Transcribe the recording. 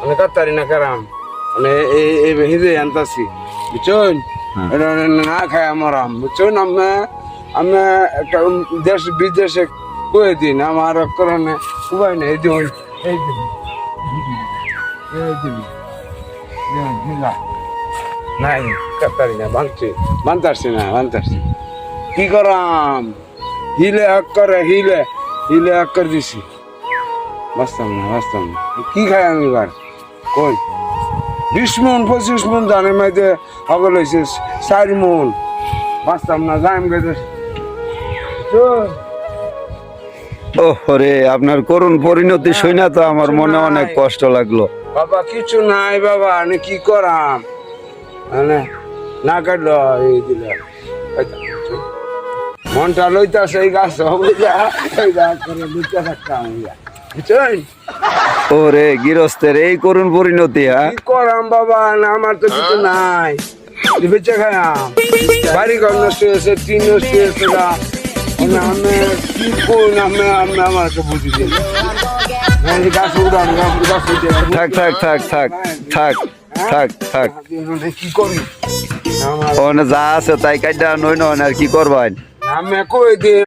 আমি কাতারি না কারাম মানে এই হিরে আনতাছি বুঝছেন এটা না খায় মরাম বুঝছেন আমি একটা দেশ বিদেশে কয়ে দিন আমার কারণে উপায় নেই এই দিন এই দিন এই দিন নাই কাতারি না বানতারছি কি করাম হিলে হক করে হিলে হক করে দিছি বাঁচতাম না কি খাই আমি এবার কই 20 মন 25 মন জানে মাইতে হগল হয়েছে 4 মন বাঁচতাম না যাইম গেছে ওরে আপনার করুণ পরিণতি শুনে তো আমার মনে অনেক কষ্ট লাগলো। বাবা কিছু নাই বাবা আমি কি করাম মানে না কাটলো এই দিল মনটা লইতাছে এই গাছ এই গাছ করে লইতে থাকতাম বুঝছেন ওরে গৃহস্থের এই করুণ পরিণতি। হ্যাঁ কি করাম বাবা না আমার তো কিছু নাই বেঁচে খায়াম বাড়ি ঘর নষ্ট হয়েছে টিন নষ্ট হয়েছে আমি কি করুন আমি আমার একটা বুঝি দিই গাছ উড়ান গাছ উঠে থাক কি করি ওখানে যা আছে তাই কাটা নই না আর কি করবেন আমি কই দিই